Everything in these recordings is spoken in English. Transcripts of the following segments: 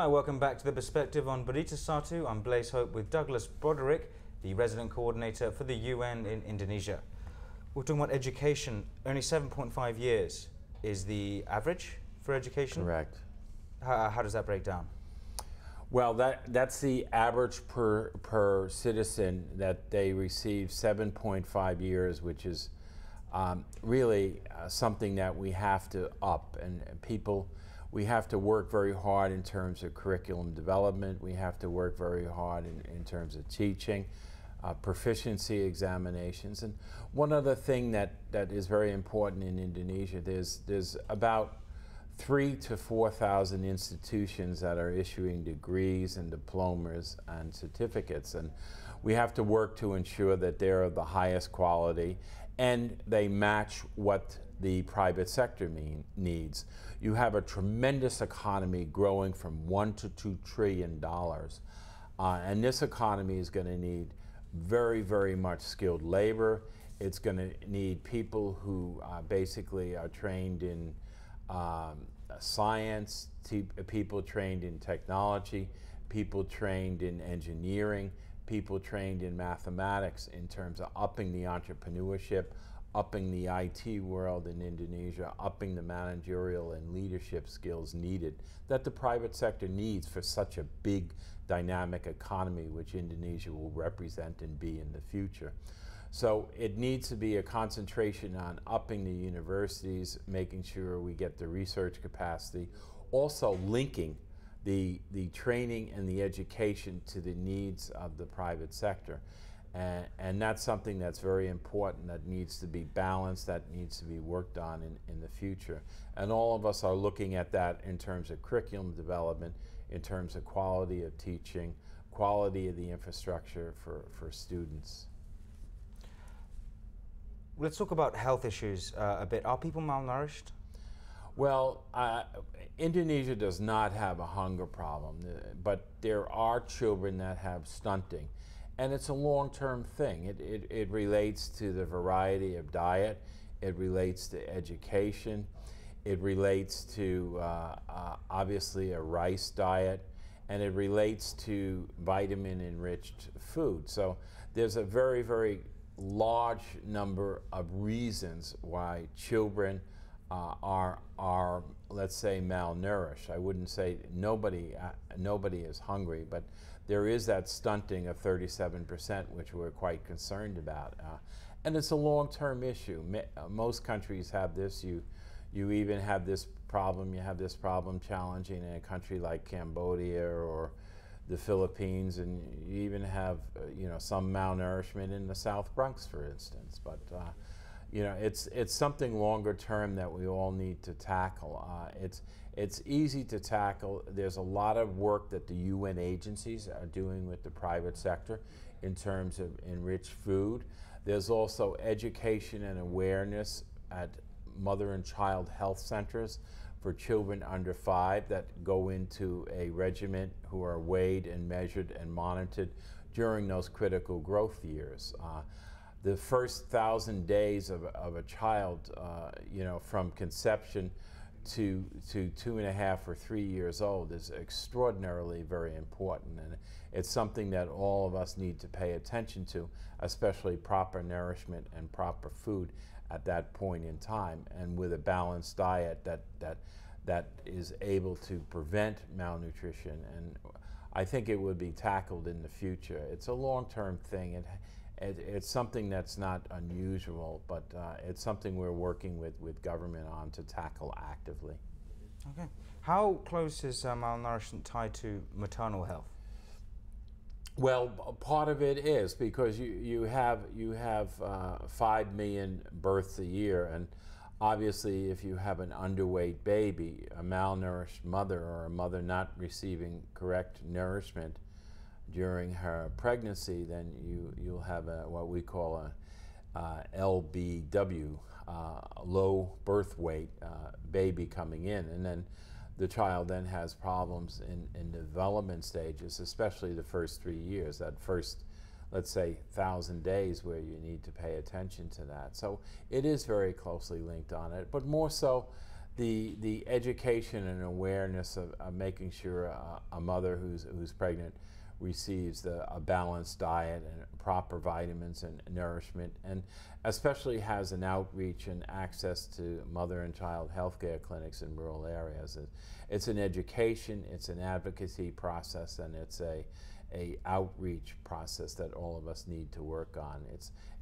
Hi, welcome back to The Perspective on Berita Satu. I'm Blaise Hope with Douglas Broderick, the resident coordinator for the UN in Indonesia. We're talking about education. Only 7.5 years is the average for education? Correct. How does that break down? Well, that's the average per citizen, that they receive 7.5 years, which is really something that we have to up. And we have to work very hard in terms of curriculum development. We have to work very hard in terms of teaching, proficiency examinations. And one other thing that is very important in Indonesia, there's about 3,000 to 4,000 institutions that are issuing degrees and diplomas and certificates, and we have to work to ensure that they're of the highest quality and they match what the private sector needs. You have a tremendous economy growing from $1 to $2 trillion, and this economy is going to need very, very much skilled labor. It's going to need people who basically are trained in science, people trained in technology, people trained in engineering, people trained in mathematics, in terms of upping the entrepreneurship, upping the IT world in Indonesia, upping the managerial and leadership skills needed that the private sector needs for such a big dynamic economy which Indonesia will represent and be in the future. So it needs to be a concentration on upping the universities, making sure we get the research capacity, also linking the training and the education to the needs of the private sector. And that's something that's very important, that needs to be balanced, that needs to be worked on in the future. And all of us are looking at that in terms of curriculum development, in terms of quality of teaching, quality of the infrastructure for students. Let's talk about health issues a bit. Are people malnourished? Well, Indonesia does not have a hunger problem, but there are children that have stunting. And it's a long-term thing. It relates to the variety of diet, it relates to education, it relates to obviously a rice diet, and it relates to vitamin-enriched food. So there's a very, very large number of reasons why children are, let's say, malnourished. I wouldn't say nobody is hungry, but there is that stunting of 37%, which we're quite concerned about. And it's a long-term issue. Most countries have this. You even have this problem. You have this problem challenging in a country like Cambodia or the Philippines, and you even have some malnourishment in the South Bronx, for instance. But it's something longer term that we all need to tackle. It's easy to tackle. There's a lot of work that the UN agencies are doing with the private sector in terms of enriched food. There's also education and awareness at mother and child health centers for children under 5 that go into a regimen, who are weighed and measured and monitored during those critical growth years. The first 1,000 days of a child, from conception to 2.5 or 3 years old, is extraordinarily very important, and it's something that all of us need to pay attention to, especially proper nourishment and proper food at that point in time, and with a balanced diet that is able to prevent malnutrition. And I think it would be tackled in the future. It's a long-term thing. It's something that's not unusual, but it's something we're working with government on to tackle actively. Okay. How close is malnourishment tied to maternal health? Well, part of it is because you have 5 million births a year, and obviously if you have an underweight baby, a malnourished mother, or a mother not receiving correct nourishment during her pregnancy, then you'll have what we call a LBW, low birth weight baby coming in, and then the child then has problems in development stages, especially the first 3 years, that first, let's say, 1,000 days, where you need to pay attention to that. So it is very closely linked on it, but more so the education and awareness of making sure a mother who's pregnant receives a balanced diet and proper vitamins and nourishment, and especially has an outreach and access to mother and child healthcare clinics in rural areas. It's an education, it's an advocacy process, and it's a outreach process that all of us need to work on.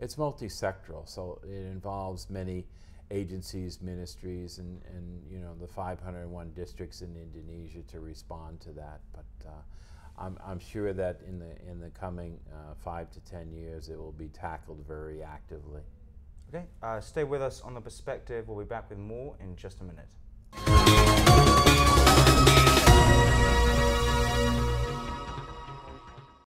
It's multi-sectoral, so it involves many agencies, ministries, and you know, the 501 districts in Indonesia to respond to that. But I'm sure that in the coming 5 to 10 years, it will be tackled very actively. Okay, stay with us on The Perspective. We'll be back with more in just a minute.